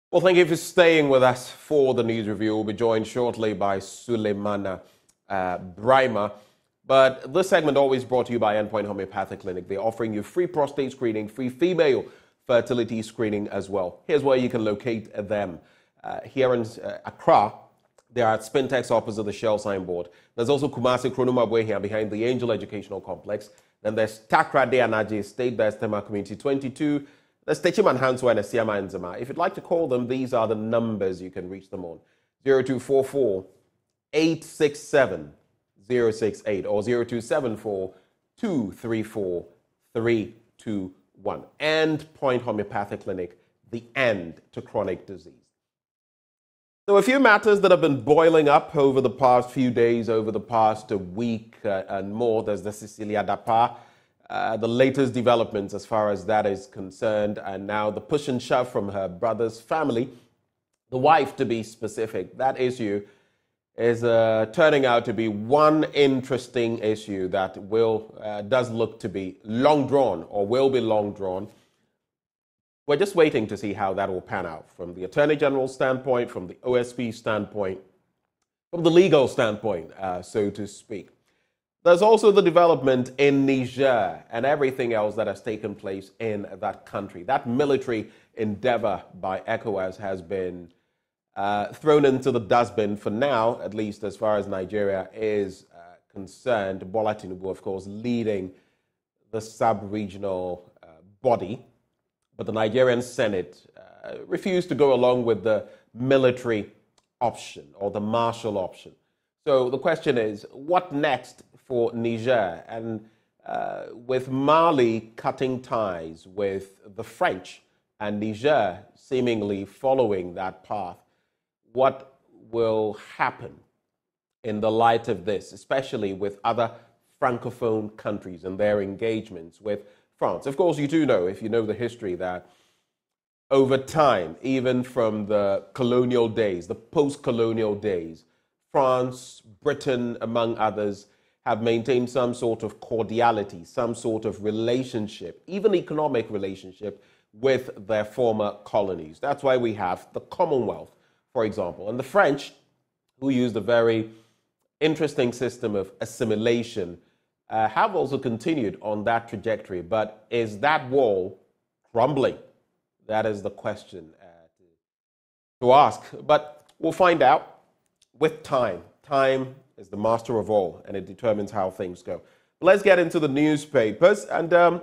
Well, thank you for staying with us for the news review. We'll be joined shortly by Suleimana Brima. But this segment always brought to you by Endpoint Homeopathic Clinic. They're offering you free prostate screening, free female fertility screening as well. Here's where you can locate them. Here in Accra, they are at Spintex opposite the Shell signboard. There's also Kumasi Kronumabwe here behind the Angel Educational Complex. Then there's Takra De Anaji State Bestema Community 22. There's Techiman Hanswa and Siama Nzema. If you'd like to call them, these are the numbers you can reach them on. 0244 867 068 or 0274 234 321. Endpoint Homeopathic Clinic, the end to chronic disease. So a few matters that have been boiling up over the past few days, over the past week and more. There's the Cecilia Dapa, the latest developments as far as that is concerned, and now the push and shove from her brother's family, the wife to be specific. That issue is turning out to be one interesting issue that does look to be long drawn or will be long drawn. We're just waiting to see how that will pan out from the Attorney General's standpoint, from the OSP standpoint, from the legal standpoint, so to speak. There's also the development in Niger and everything else that has taken place in that country. That military endeavor by ECOWAS has been thrown into the dustbin for now, at least as far as Nigeria is concerned. Bola Tinubu, of course, leading the sub-regional body. But the Nigerian Senate refused to go along with the military option or the martial option. So the question is, what next for Niger? And with Mali cutting ties with the French and Niger seemingly following that path, what will happen in the light of this, especially with other Francophone countries and their engagements with France? Of course, you do know, if you know the history, that over time, even from the colonial days, the post-colonial days, France, Britain, among others, have maintained some sort of cordiality, some sort of relationship, even economic relationship with their former colonies. That's why we have the Commonwealth, for example. And the French, who used a very interesting system of assimilation, have also continued on that trajectory. But is that wall crumbling? That is the question to ask. But we'll find out with time. Time is the master of all, and it determines how things go. Let's get into the newspapers. And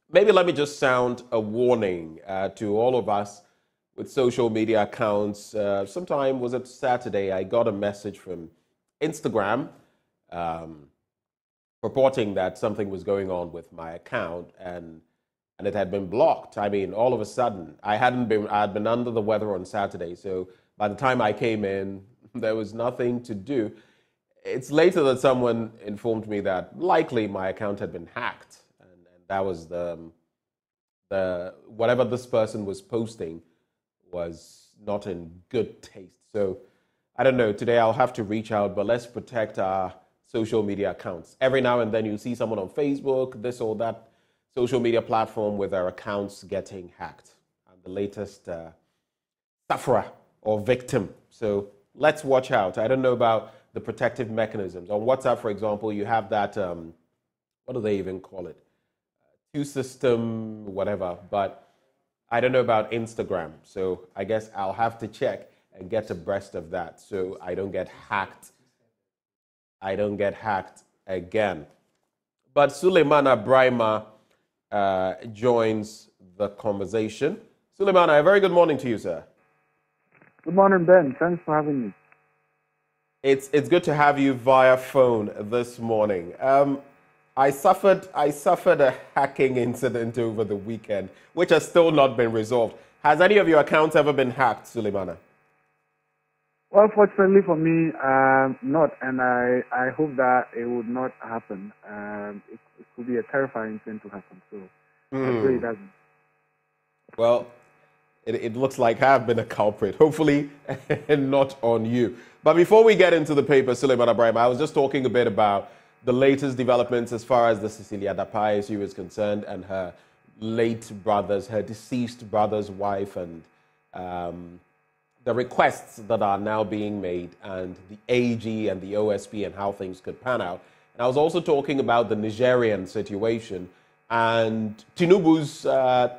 maybe let me just sound a warning to all of us with social media accounts. Sometime, was it Saturday, I got a message from Instagram reporting that something was going on with my account and it had been blocked. I mean, all of a sudden, I had been under the weather on Saturday, so by the time I came in, there was nothing to do. It's later that someone informed me that likely my account had been hacked, and that was the whatever this person was posting was not in good taste. So I don't know, today I'll have to reach out, but let's protect our social media accounts. Every now and then you see someone on Facebook, this or that social media platform with their accounts getting hacked. I'm the latest sufferer or victim. So let's watch out. I don't know about the protective mechanisms. On WhatsApp, for example, you have that, what do they even call it? Two system, whatever. But I don't know about Instagram. So I guess I'll have to check and get abreast of that so I don't get hacked. I don't get hacked again. But Suleimana Brima joins the conversation. Suleimana, a very good morning to you, sir. Good morning, Ben. Thanks for having me. It's good to have you via phone this morning. I suffered a hacking incident over the weekend, which has still not been resolved. Has any of your accounts ever been hacked, Suleimana? Well, fortunately for me, not, and I hope that it would not happen. It could be a terrifying thing to happen, so I pray it doesn't. Well, it looks like I have been a culprit, hopefully not on you. But before we get into the paper, Suleimana Brima, I was just talking a bit about the latest developments as far as the Cecilia Dapa issue is concerned and her late brother's, her deceased brother's wife and the requests that are now being made and the AG and the OSP and how things could pan out. And I was also talking about the Nigerian situation and Tinubu's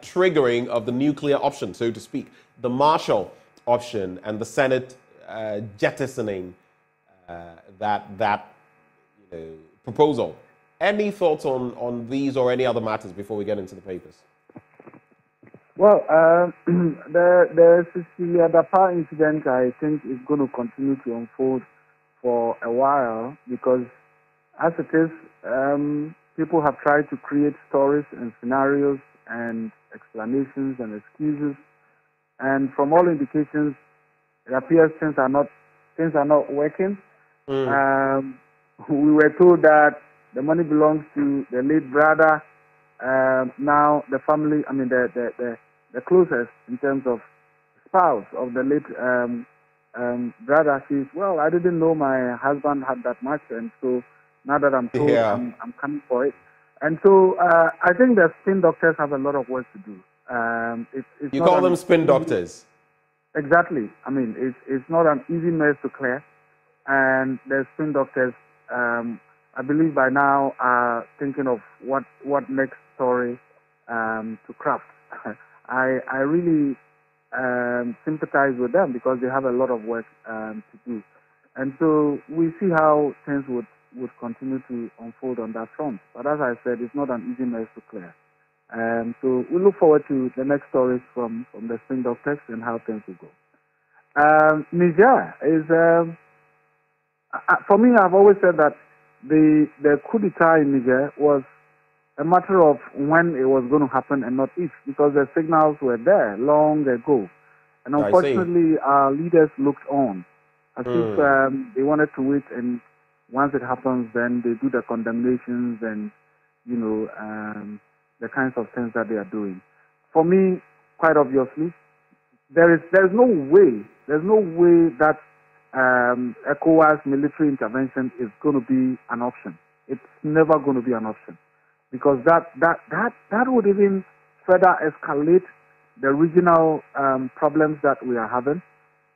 triggering of the nuclear option, so to speak, the Marshall option, and the Senate jettisoning that proposal. Any thoughts on these or any other matters before we get into the papers? Well, the Cecilia Dapa incident, I think, is going to continue to unfold for a while because, as it is, people have tried to create stories and scenarios and explanations and excuses, and from all indications, it appears things are not working. We were told that the money belongs to the late brother. Now the family, I mean the closest in terms of spouse of the late brother, says, well, I didn't know my husband had that much, and so now that I'm told, I'm coming for it. And so I think the spin doctors have a lot of work to do. It's you call them spin doctors? Exactly. I mean, it's not an easy mess to clear, and the spin doctors, I believe by now, are thinking of what next story to craft. I really sympathize with them because they have a lot of work to do. And so we see how things would continue to unfold on that front. But as I said, it's not an easy mess to clear. So we look forward to the next stories from the spin doctors and how things will go. Niger is, for me, I've always said that the coup d'etat in Niger was a matter of when it was going to happen and not if, because the signals were there long ago. And unfortunately, our leaders looked on as if they wanted to wait, and once it happens, then they do the condemnations and, the kinds of things that they are doing. For me, quite obviously, there's no way that ECOWAS military intervention is going to be an option. It's never going to be an option, because that would even further escalate the regional problems that we are having.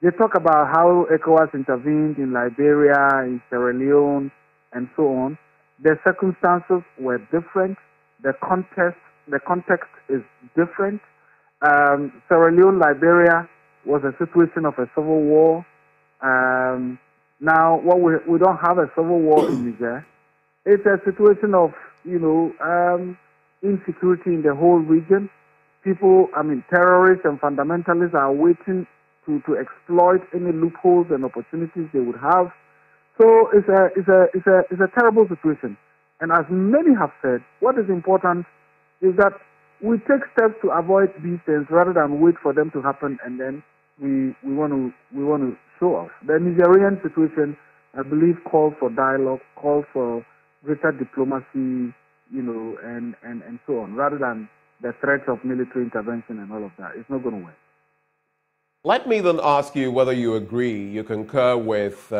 They talk about how ECOWAS intervened in Liberia, in Sierra Leone, and so on. The circumstances were different. The context is different. Sierra Leone, Liberia was a situation of a civil war. Now, we don't have a civil war in Niger. It's a situation of, insecurity in the whole region. People, terrorists and fundamentalists are waiting to exploit any loopholes and opportunities they would have. So it's a terrible situation. And as many have said, what is important is that we take steps to avoid these things rather than wait for them to happen and then we want to show off. The Nigerian situation, I believe, calls for dialogue, calls for greater diplomacy, and so on, rather than the threat of military intervention and all of that. It's not going to work. Let me then ask you whether you agree, you concur with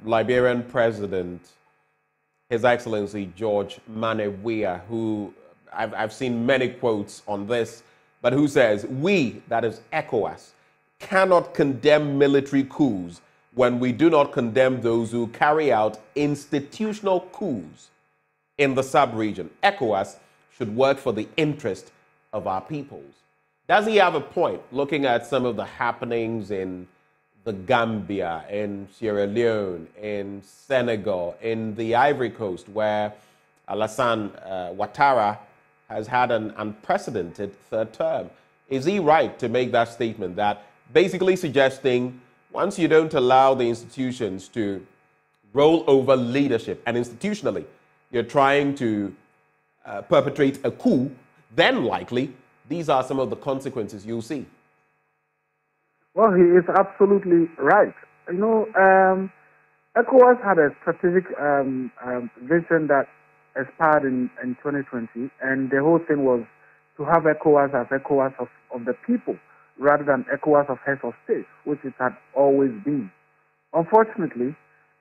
Liberian President, His Excellency George Manewia, who I've seen many quotes on this, but who says, we, that is ECOWAS, cannot condemn military coups when we do not condemn those who carry out institutional coups in the sub-region. ECOWAS should work for the interest of our peoples. Does he have a point, looking at some of the happenings in the Gambia, in Sierra Leone, in Senegal, in the Ivory Coast, where Alassane Ouattara has had an unprecedented third term? Is he right to make that statement, that basically suggesting once you don't allow the institutions to roll over leadership, and institutionally you're trying to perpetrate a coup, then likely these are some of the consequences you'll see? Well, he is absolutely right. ECOWAS had a strategic vision that expired in 2020, and the whole thing was to have ECOWAS as ECOWAS of the people, rather than ECOWAS of heads of state, which it had always been. Unfortunately,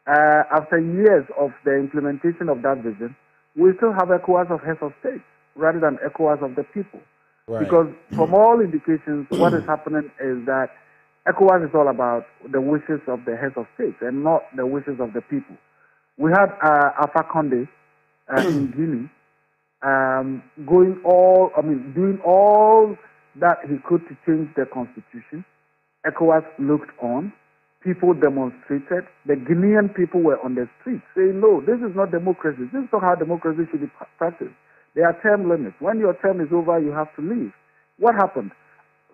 after years of the implementation of that vision, we still have ECOWAS of heads of state, rather than ECOWAS of the people. Right. Because from all indications, what is happening is that ECOWAS is all about the wishes of the heads of states and not the wishes of the people. We had Alpha Conde in Guinea doing all that he could to change the constitution. ECOWAS looked on. People demonstrated. The Guinean people were on the streets saying, no, this is not democracy. This is not how democracy should be practiced. There are term limits. When your term is over, you have to leave. What happened?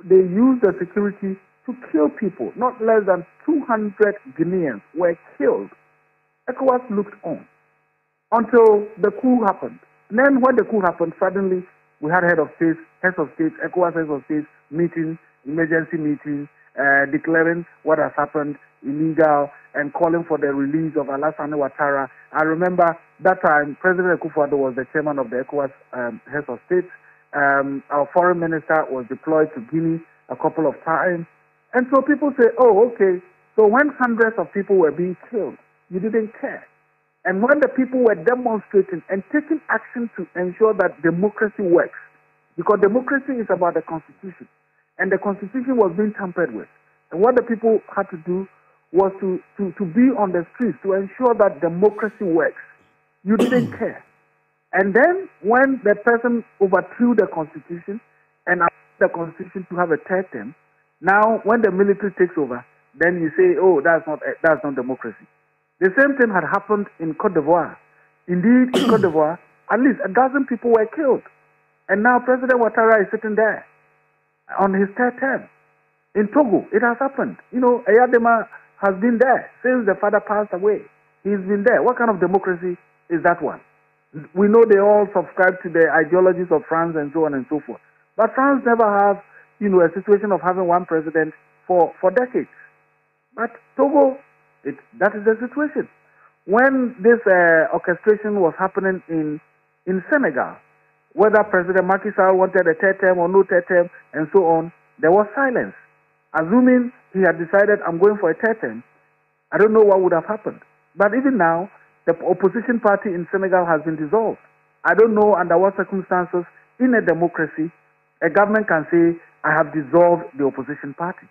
They used the security to kill people. Not less than 200 Guineans were killed. ECOWAS looked on until the coup happened. And then when the coup happened, suddenly we had heads of states, ECOWAS heads of states meeting, emergency meetings, declaring what has happened illegal and calling for the release of Alassane Ouattara. I remember that time President Akufo-Addo was the chairman of the ECOWAS heads of states. Our foreign minister was deployed to Guinea a couple of times. And so people say, oh, okay, so when hundreds of people were being killed, you didn't care. And when the people were demonstrating and taking action to ensure that democracy works, because democracy is about the Constitution, and the Constitution was being tampered with. And what the people had to do was to be on the streets to ensure that democracy works. You didn't care. And then when the person overthrew the Constitution and allowed the Constitution to have a third term, now when the military takes over, then you say, oh, that's not democracy. The same thing had happened in Côte d'Ivoire. Indeed, in Côte d'Ivoire, at least 12 people were killed. And now President Ouattara is sitting there on his third term. In Togo, it has happened. You know, Eyadema has been there since the father passed away. He's been there. What kind of democracy is that one? We know they all subscribe to the ideologies of France and so on and so forth. But France never has, a situation of having one president for decades. But Togo, that is the situation. When this orchestration was happening in Senegal, whether President Macky Sall wanted a third term or no third term and so on, there was silence. Assuming he had decided, I'm going for a third term, I don't know what would have happened. But even now, the opposition party in Senegal has been dissolved. I don't know under what circumstances in a democracy a government can say, I have dissolved the opposition party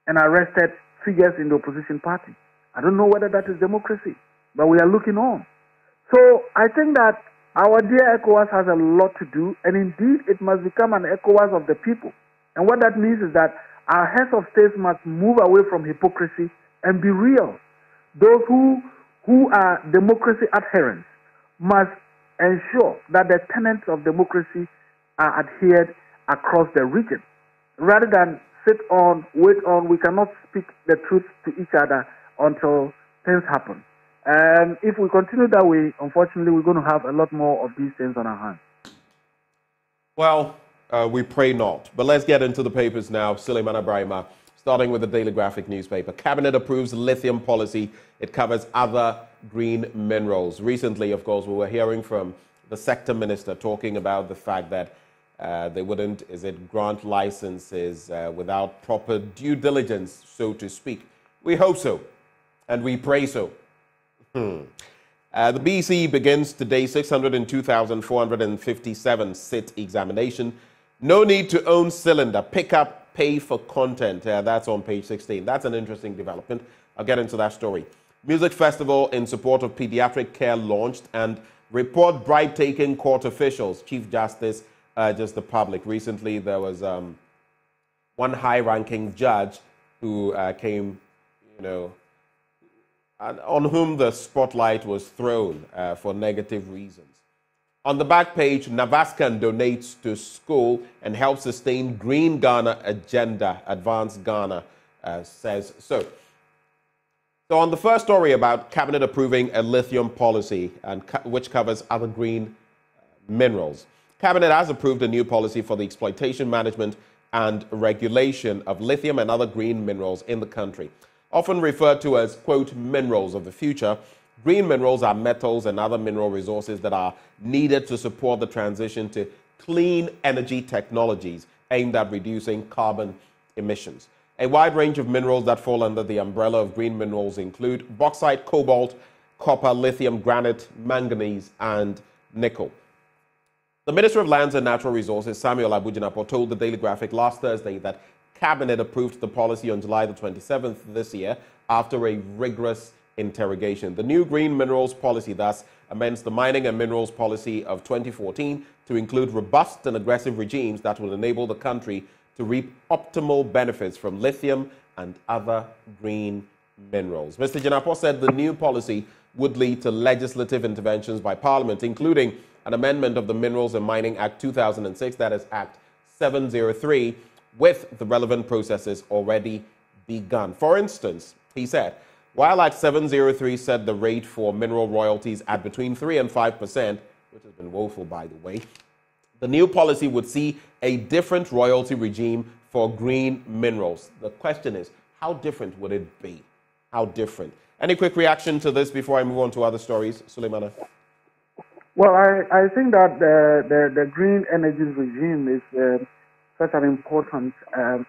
and arrested figures in the opposition party. I don't know whether that is democracy, but we are looking on. So I think that our dear ECOWAS has a lot to do, and indeed it must become an ECOWAS of the people. And what that means is that our heads of states must move away from hypocrisy and be real. Those who are democracy adherents must ensure that the tenets of democracy are adhered across the region. Rather than sit on, wait on, we cannot speak the truth to each other until things happen. And if we continue that way, unfortunately, we're going to have a lot more of these things on our hands. Well, we pray not. But let's get into the papers now. Suleiman Brahima, starting with the Daily Graphic newspaper. Cabinet approves lithium policy. It covers other green minerals. Recently, of course, we were hearing from the sector minister talking about the fact that they wouldn't, grant licenses without proper due diligence, so to speak. We hope so, and we pray so. The BC begins today 602,457 SIT examination. No need to own cylinder. Pick up, pay for content. That's on page 16. That's an interesting development. I'll get into that story. Music festival in support of pediatric care launched, and report bribe-taking court officials. Chief Justice urges the public. Recently, there was one high-ranking judge who came, on whom the spotlight was thrown for negative reasons. On the back page, Navascan donates to school and helps sustain Green Ghana agenda. Advanced Ghana says so. So on the first story about Cabinet approving a lithium policy, and which covers other green minerals. Cabinet has approved a new policy for the exploitation, management, and regulation of lithium and other green minerals in the country. Often referred to as, quote, minerals of the future, green minerals are metals and other mineral resources that are needed to support the transition to clean energy technologies aimed at reducing carbon emissions. A wide range of minerals that fall under the umbrella of green minerals include bauxite, cobalt, copper, lithium, granite, manganese, and nickel. The Minister of Lands and Natural Resources, Samuel Abujinapo, told the Daily Graphic last Thursday that Cabinet approved the policy on July the 27th this year after a rigorous interrogation. The new green minerals policy thus amends the mining and minerals policy of 2014 to include robust and aggressive regimes that will enable the country to reap optimal benefits from lithium and other green minerals. Mr. Jinapo said the new policy would lead to legislative interventions by Parliament, including an amendment of the Minerals and Mining Act 2006, that is Act 703, with the relevant processes already begun. For instance, he said, while Act 703 set the rate for mineral royalties at between 3 and 5%, which has been woeful, by the way, the new policy would see a different royalty regime for green minerals. The question is, how different would it be? How different? Any quick reaction to this before I move on to other stories, Suleimana? Well, I think that the green energy regime is such an important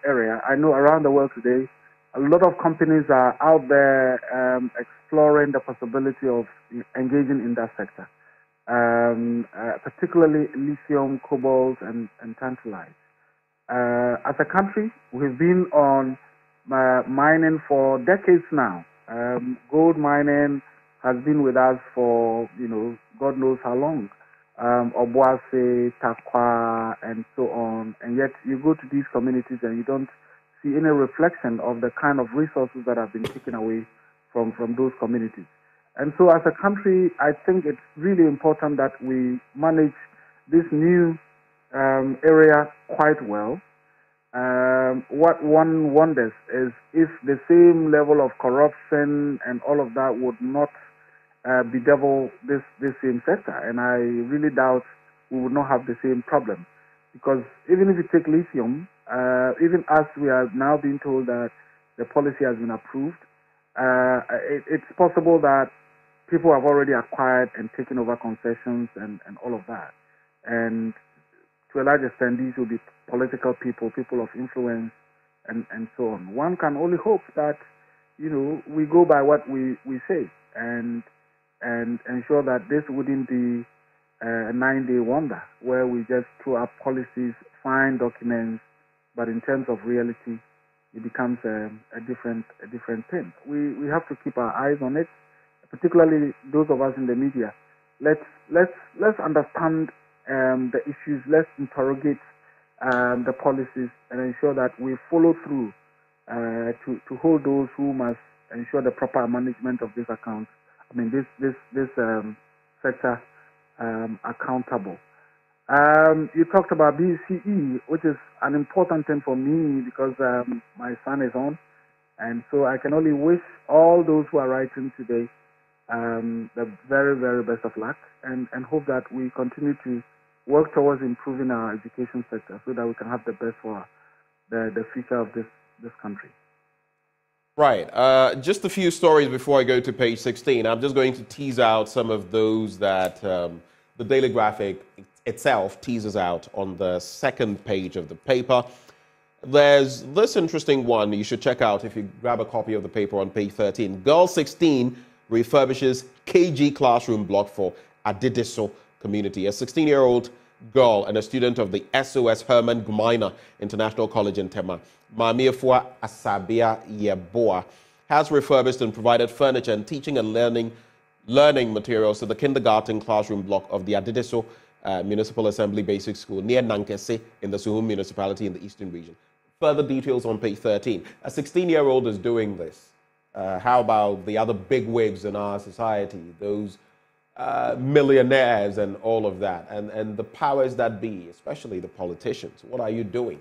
area. I know around the world today, a lot of companies are out there exploring the possibility of engaging in that sector, particularly lithium, cobalt, and tantalite. As a country, we've been on mining for decades now. Gold mining has been with us for, God knows how long. Obuasi, Takwa, and so on. And yet you go to these communities and you don't see any reflection of the kind of resources that have been taken away from those communities. And so as a country, I think it's really important that we manage this new area quite well. What one wonders is if the same level of corruption and all of that would not bedevil this same sector. And I really doubt we would not have the same problem. Because even if you take lithium, even as we are now being told that the policy has been approved, it's possible that people have already acquired and taken over concessions and all of that. And to a large extent, these will be political people, people of influence, and so on. One can only hope that, we go by what we say and ensure that this wouldn't be a 9-day wonder where we just throw up policies, fine documents, but in terms of reality, it becomes a different thing. We have to keep our eyes on it, particularly those of us in the media. Let's understand the issues. Let's interrogate the policies and ensure that we follow through to hold those who must ensure the proper management of this account. This sector accountable. You talked about BCE, which is an important thing for me because my son is on, and so I can only wish all those who are writing today the very, very best of luck, and hope that we continue to work towards improving our education sector so that we can have the best for the future of this country. Right. Just a few stories before I go to page 16. I'm just going to tease out some of those that the Daily Graphic itself teases out on the second page of the paper. There's this interesting one you should check out if you grab a copy of the paper on page 13. Girl 16 refurbishes KG classroom block for Adidiso community. A 16-year-old girl and a student of the SOS Herman Gmeiner International College in Tema, Mamiefua Asabia Yeboa, has refurbished and provided furniture and teaching and learning materials to the kindergarten classroom block of the Adidiso Municipal Assembly Basic School near Nankese in the Suhum municipality in the Eastern region. Further details on page 13. A 16-year-old is doing this. How about the other big wigs in our society, those millionaires and all of that, and the powers that be, especially the politicians? What are you doing?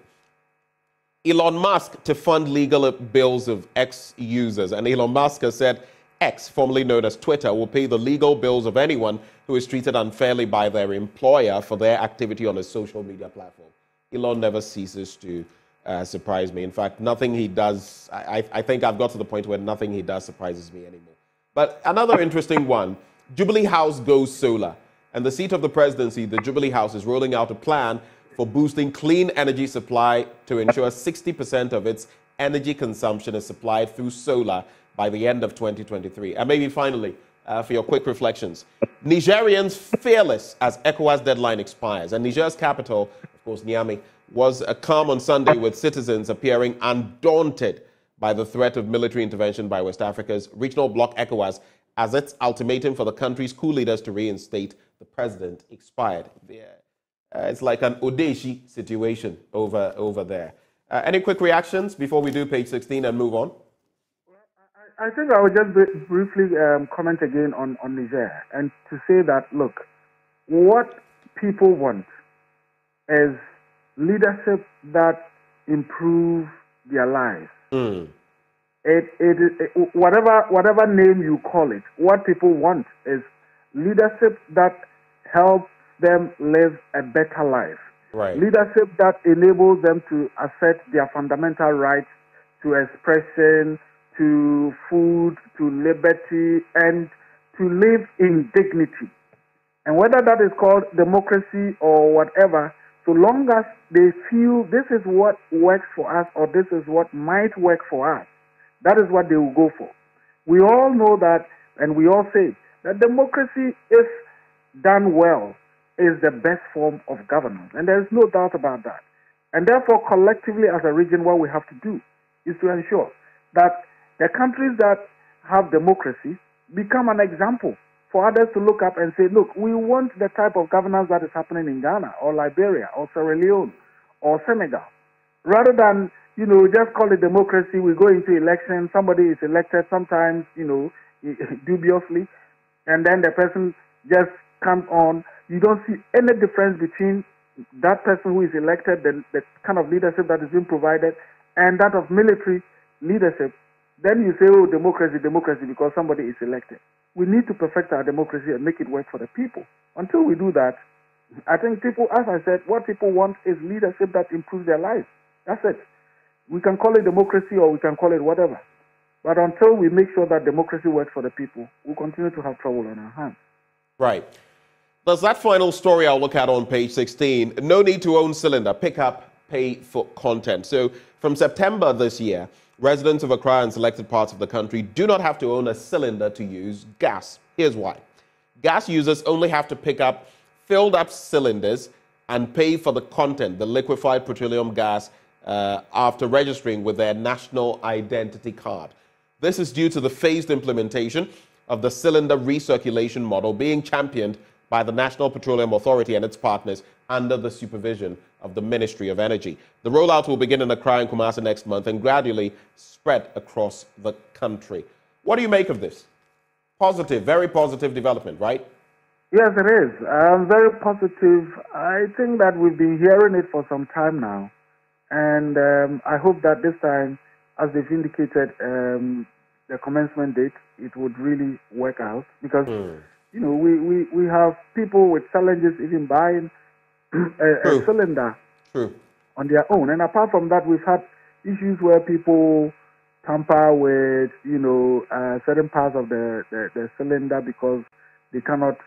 Elon Musk to fund legal bills of X users. And Elon Musk has said X, formerly known as Twitter, will pay the legal bills of anyone who is treated unfairly by their employer for their activity on a social media platform. Elon never ceases to surprise me. In fact, nothing he does, I think I've got to the point where nothing he does surprises me anymore. But another interesting one, Jubilee House goes solar. And the seat of the presidency, the Jubilee House, is rolling out a plan for boosting clean energy supply to ensure 60% of its energy consumption is supplied through solar by the end of 2023. And maybe finally, for your quick reflections. Nigerians fearless as ECOWAS deadline expires. And Niger's capital, of course, Niamey, was calm on Sunday with citizens appearing undaunted by the threat of military intervention by West Africa's regional bloc ECOWAS as its ultimatum for the country's coup leaders to reinstate the president expired. It's like an Odeshi situation over there. Any quick reactions before we do page 16 and move on? I think I will just briefly comment again on Niger and to say that, look, what people want is leadership that improve their lives. Whatever name you call it, what people want is leadership that helps them live a better life. Right. Leadership that enables them to assert their fundamental rights to expression, to food, to liberty, and to live in dignity. And whether that is called democracy or whatever, so long as they feel this is what works for us or this is what might work for us, that is what they will go for. We all know that, and we all say that democracy, if done well, is the best form of governance. And there is no doubt about that. And therefore, collectively as a region, what we have to do is to ensure that the countries that have democracy become an example for others to look up and say, look, we want the type of governance that is happening in Ghana or Liberia or Sierra Leone or Senegal. Rather than, just call it democracy, we go into election, somebody is elected sometimes, dubiously, and then the person just comes on. You don't see any difference between that person who is elected, the kind of leadership that is being provided, and that of military leadership. Then you say, oh, democracy, because somebody is elected. We need to perfect our democracy and make it work for the people. Until we do that, I think people, as I said, what people want is leadership that improves their lives. That's it. We can call it democracy or we can call it whatever. But until we make sure that democracy works for the people, we'll continue to have trouble on our hands. Right. There's that final story I'll look at on page 16. No need to own cylinder. Pick up, pay for content. So from September this year, residents of Accra and selected parts of the country do not have to own a cylinder to use gas. Here's why. Gas users only have to pick up filled up cylinders and pay for the content, the liquefied petroleum gas, after registering with their national identity card. This is due to the phased implementation of the cylinder recirculation model being championed by the National Petroleum Authority and its partners under the supervision of the Ministry of Energy. The rollout will begin in Accra and Kumasi next month and gradually spread across the country. What do you make of this? Positive, very positive development, right? Yes, it is. Very positive. I think that we've been hearing it for some time now. And I hope that this time, as they've indicated, the commencement date, it would really work out. Because, we have people with challenges even buying a cylinder on their own. And apart from that, we've had issues where people tamper with, certain parts of the cylinder because they cannot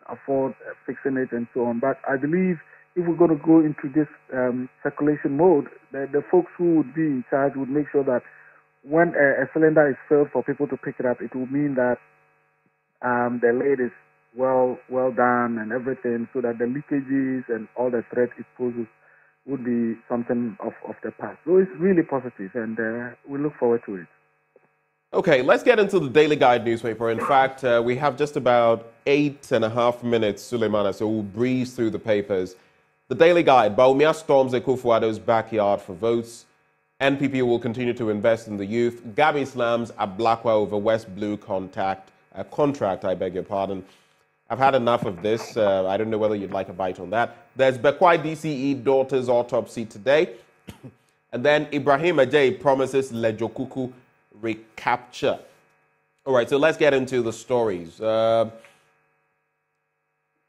afford fixing it and so on. But I believe if we're going to go into this circulation mode, the folks who would be in charge would make sure that when a cylinder is filled for people to pick it up, it will mean that the lid is well done and everything, so that the leakages and all the threat it poses would be something of the past. So it's really positive, and we look forward to it. Okay, let's get into the Daily Guide newspaper. In fact, we have just about 8.5 minutes, Suleimana, so we'll breeze through the papers. The Daily Guide, Bawumia storms Akufo-Addo's backyard for votes. NPP will continue to invest in the youth. Gabi slams Ablakwa over West Blue contract, I beg your pardon. I've had enough of this. I don't know whether you'd like a bite on that. There's Bekwai DCE daughter's autopsy today. And then Ibrahim Ajay promises Lejokuku recapture. All right, so let's get into the stories.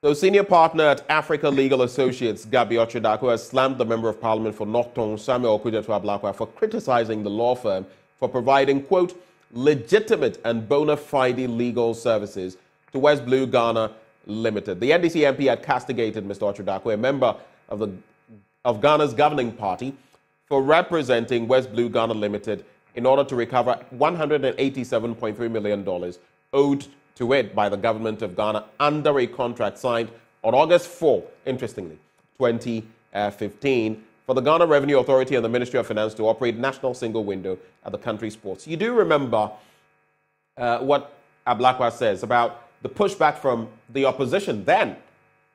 So senior partner at Africa Legal Associates, Gabi Ochidako, has slammed the Member of Parliament for North Tongue, Samuel Okudzeto Ablakwa, for criticizing the law firm for providing, quote, legitimate and bona fide legal services to West Blue Ghana Limited. The NDC MP had castigated Mr. Ochidako, a member of Ghana's governing party, for representing West Blue Ghana Limited in order to recover $187.3 million owed to it by the government of Ghana under a contract signed on August 4, interestingly, 2015, for the Ghana Revenue Authority and the Ministry of Finance to operate national single window at the country's ports. You do remember what Ablakwa says about the pushback from the opposition then,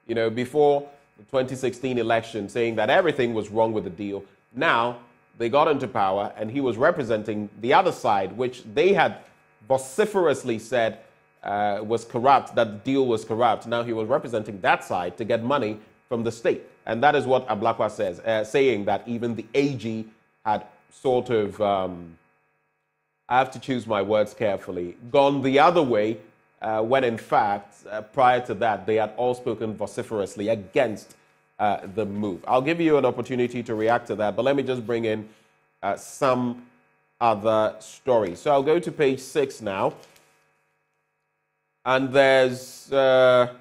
before the 2016 election, saying that everything was wrong with the deal. Now, they got into power, and he was representing the other side, which they had vociferously said was corrupt, that the deal was corrupt. Now he was representing that side to get money from the state. And that is what Ablakwa says, saying that even the AG had sort of, I have to choose my words carefully, gone the other way, when in fact, prior to that, they had all spoken vociferously against the move. I'll give you an opportunity to react to that, but let me just bring in some other stories. So I'll go to page 6 now. And there's Bekwai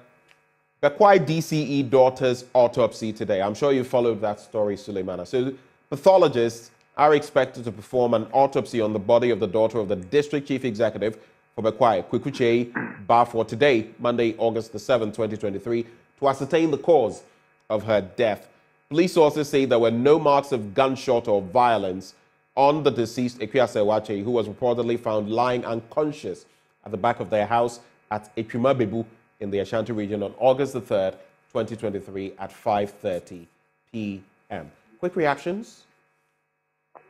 DCE daughter's autopsy today. I'm sure you followed that story, Suleimana. So pathologists are expected to perform an autopsy on the body of the daughter of the district chief executive for Bekwai, Kwekuche Bafor, today, Monday, August the 7th, 2023, to ascertain the cause of her death. Police sources say there were no marks of gunshot or violence on the deceased Ekwia Sewache, who was reportedly found lying unconscious at the back of their house at Echuma Bebu in the Ashanti region on August the 3rd, 2023 at 5:30 p.m. Quick reactions?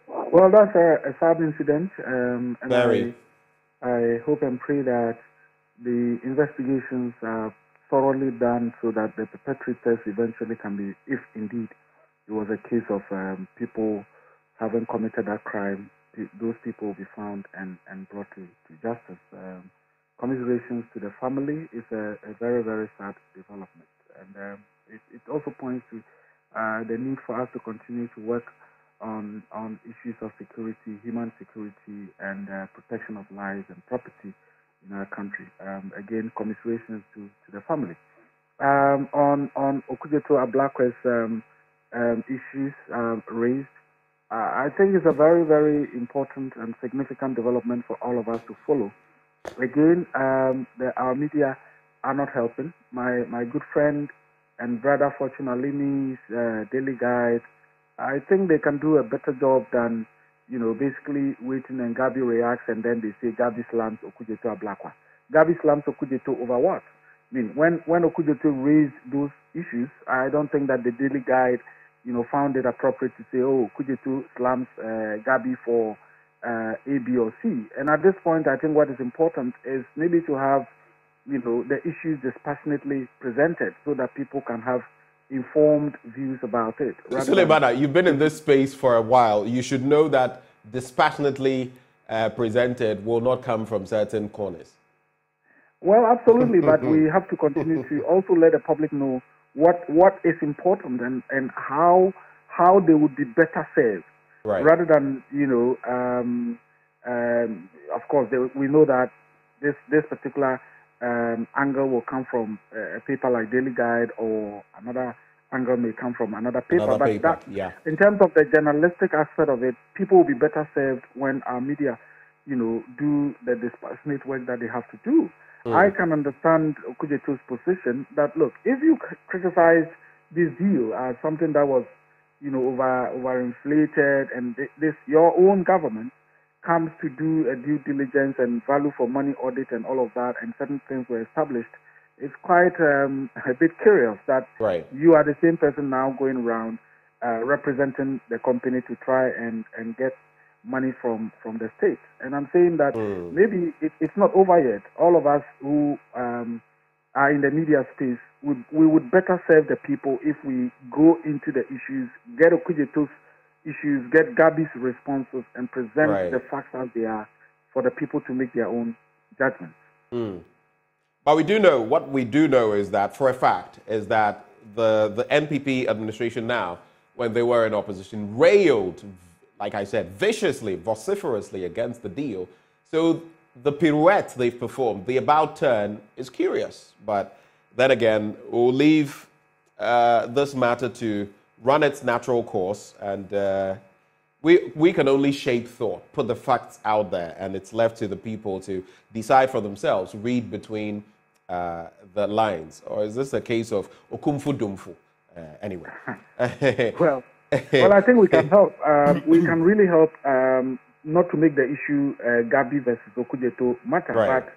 Well, that's a sad incident, and Very. I hope and pray that the investigations are thoroughly done so that the perpetrators eventually can be, if indeed it was a case of people having committed that crime, those people will be found and brought to justice. Commiserations to the family is a very, very sad development. And it also points to the need for us to continue to work on issues of security, human security, and protection of lives and property in our country. Again, commiserations to the family. On Okujeto Ablakwa's issues raised, I think it's a very, very important and significant development for all of us to follow. Again, our media are not helping. My good friend and brother Fortune Alini's daily guide, I think they can do a better job than, basically waiting and Gabi reacts and then they say Gabi slams Okujeto Ablakwa. Gabi slams Okujeto over what? I mean, when Okujeto raised those issues, I don't think that the daily guide, found it appropriate to say, oh, Okujeto slams Gabi for A, B, or C. And at this point, I think what is important is maybe to have, the issues dispassionately presented so that people can have informed views about it. Suleimana, you've been in this space for a while. You should know that dispassionately presented will not come from certain corners. Well, absolutely, but we have to continue to also let the public know what is important and how they would be better served. Right. Rather than, of course, we know that this particular angle will come from a paper like Daily Guide, or another angle may come from another paper. In terms of the journalistic aspect of it, people will be better served when our media, do the dispassionate work that they have to do. I can understand Okujeto's position that, look, if you criticize this deal as something that was overinflated, and your own government comes to do a due diligence and value for money audit and all of that, and certain things were established, it's quite a bit curious that you are the same person now going around representing the company to try and get money from the state. And I'm saying that maybe it's not over yet. All of us who are in the media space, we would better serve the people if we go into the issues, get Okujeto's issues, get Gabi's responses, and present the facts as they are for the people to make their own judgments. But what we do know is that, for a fact, is that the NPP administration now, when they were in opposition, railed, like I said, viciously, vociferously against the deal. So the pirouette they've performed, the about turn, is curious. But then again, we'll leave this matter to run its natural course, and we can only shape thought, put the facts out there, and it's left to the people to decide for themselves, read between the lines. Or is this a case of okumfu dumfu? Anyway. Well, I think we can help. We can really help not to make the issue Gabi versus Okujeto matter, but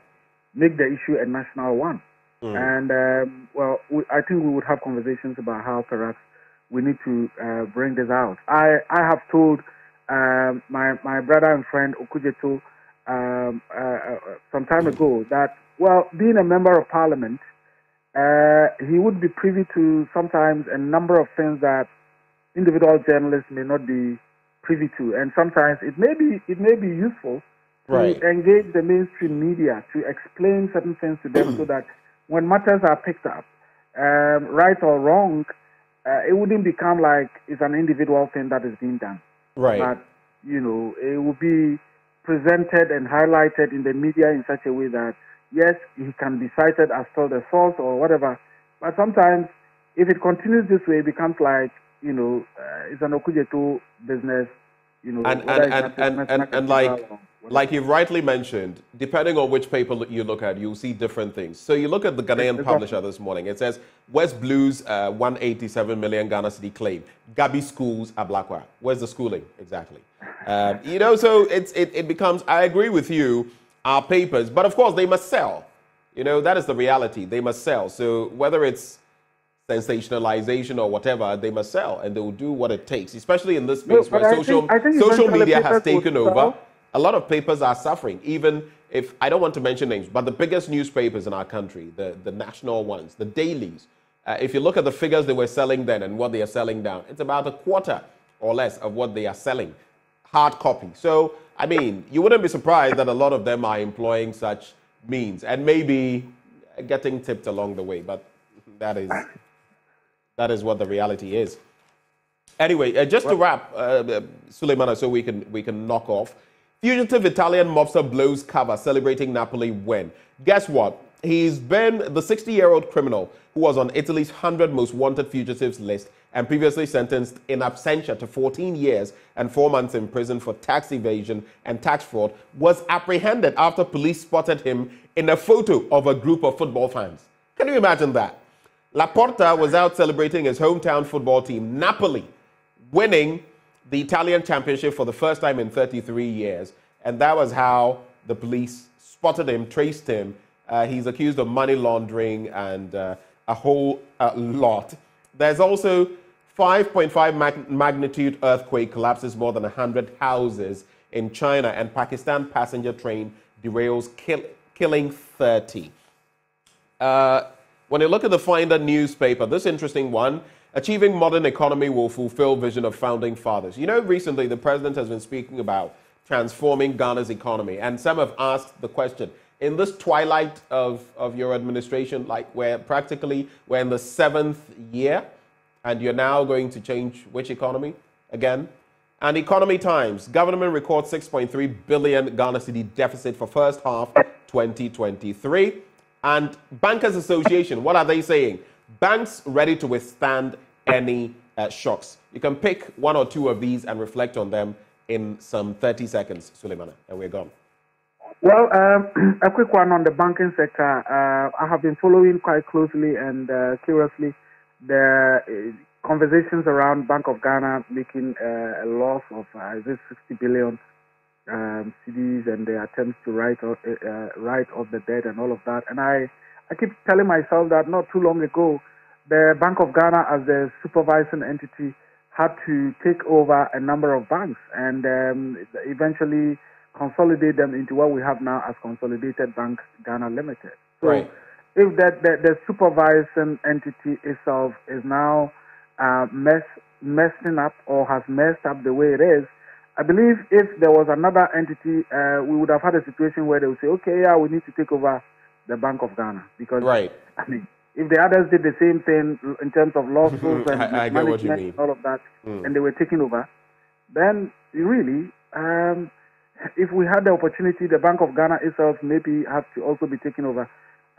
make the issue a national one. And, I think we would have conversations about how perhaps we need to bring this out. I have told my brother and friend Okujeto some time ago that, being a member of parliament, he would be privy to sometimes a number of things that individual journalists may not be privy to, and sometimes it may be useful to engage the mainstream media to explain certain things to them so that when matters are picked up, right or wrong, it wouldn't become like it's an individual thing that is being done. Right. But, it will be presented and highlighted in the media in such a way that, yes, he can be cited as still the source or whatever. But sometimes, if it continues this way, it becomes like, it's an Okujeto business, and like you rightly mentioned, depending on which paper you look at, you'll see different things. So you look at the Ghanaian publisher this morning. It says West Blues 187 million Ghana cedi claim. Gabi schools Ablakwa. Where's the schooling exactly? So it becomes. I agree with you. Our papers, but of course they must sell. That is the reality. They must sell. So whether it's sensationalization or whatever, they must sell, and they will do what it takes, especially in this space where social media has taken over. A lot of papers are suffering, even if, I don't want to mention names, but the biggest newspapers in our country, the national ones, the dailies, if you look at the figures they were selling then and what they are selling now, it's about a quarter or less of what they are selling, hard copy. So, you wouldn't be surprised that a lot of them are employing such means and maybe getting tipped along the way, but that is what the reality is. Anyway, just to wrap, Suleimana, so we can knock off. Fugitive Italian mobster blows cover celebrating Napoli win. Guess what? He's been the 60-year-old criminal who was on Italy's 100 most wanted fugitives list and previously sentenced in absentia to 14 years and 4 months in prison for tax evasion and tax fraud, was apprehended after police spotted him in a photo of a group of football fans. Can you imagine that? Laporta was out celebrating his hometown football team, Napoli, winning the Italian championship for the first time in 33 years. And that was how the police spotted him, traced him. He's accused of money laundering and a whole lot. There's also 5.5 magnitude earthquake collapses more than 100 houses in China, and Pakistan passenger train derails, killing 30. When you look at the Finder newspaper, this interesting one, achieving modern economy will fulfill vision of founding fathers. Recently the president has been speaking about transforming Ghana's economy, and some have asked the question, in this twilight of your administration, like we're in the 7th year, and you're now going to change which economy again? And Economy Times, government records 6.3 billion Ghana cedi deficit for first half 2023. And Bankers Association, what are they saying? Banks ready to withstand any shocks. You can pick one or two of these and reflect on them in some 30 seconds, Suleimana, and we're gone. Well, a quick one on the banking sector. I have been following quite closely and curiously the conversations around Bank of Ghana making a loss of 60 billion CDs and the attempts to write off the debt and all of that. And I keep telling myself that not too long ago, the Bank of Ghana, as the supervising entity, had to take over a number of banks and eventually consolidate them into what we have now as Consolidated Bank Ghana Limited. So if the supervising entity itself is now messing up or has messed up the way it is, I believe if there was another entity, we would have had a situation where they would say, okay, yeah, we need to take over the Bank of Ghana. Because, if the others did the same thing in terms of lawsuits and management and all of that, and they were taking over, then really, if we had the opportunity, the Bank of Ghana itself maybe have to also be taken over.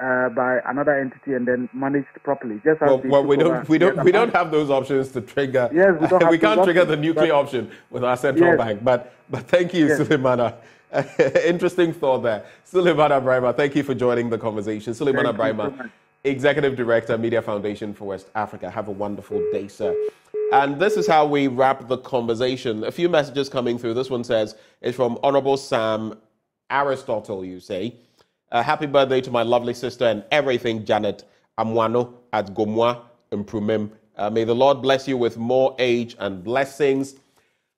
by another entity and then managed properly. Just as well, we don't have those options to trigger. Yes, we don't have we can't trigger options, the nuclear option with our central bank. But thank you, Suleimana. Interesting thought there. Suleimana Brahima, thank you for joining the conversation. Suleimana Brahima, Executive Director, Media Foundation for West Africa. Have a wonderful day, sir. And this is how we wrap the conversation. A few messages coming through. This one says, it's from Honorable Sam Aristotle, you say. Happy birthday to my lovely sister and everything, Janet Amwano at Gomwa Imprimem. May the Lord bless you with more age and blessings.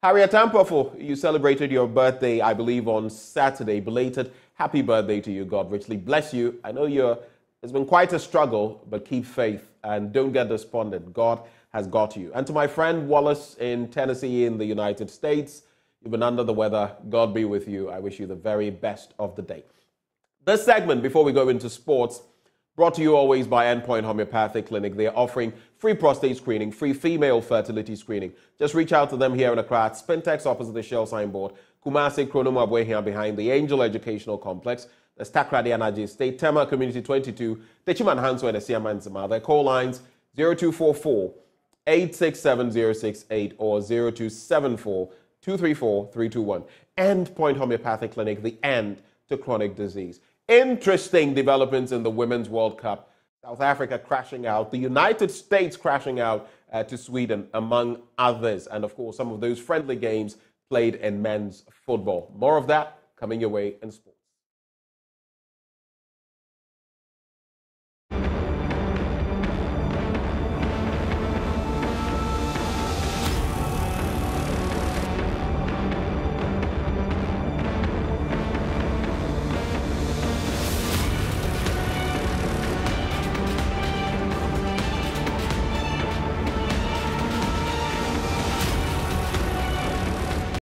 Harriet Tampofo, you celebrated your birthday, I believe, on Saturday. Belated happy birthday to you. God richly bless you. I know it's been quite a struggle, but keep faith and don't get despondent. God has got you. And to my friend Wallace in Tennessee in the United States, you've been under the weather. God be with you. I wish you the very best of the day. This segment, before we go into sports, brought to you always by Endpoint Homeopathic Clinic. They are offering free prostate screening, free female fertility screening. Just reach out to them here in Accra at Spintex opposite the Shell signboard, Kumasi Kronomu Abwe behind the Angel Educational Complex, the Stakradi Anaji State, Tema Community 22, Techiman Hanso and the Siaman. Their call lines 0244 867-068 or 0274-234-321. Endpoint Homeopathic Clinic, the end to chronic disease. Interesting developments in the Women's World Cup. South Africa crashing out, the United States crashing out to Sweden, among others. And of course, some of those friendly games played in men's football. More of that coming your way in sports.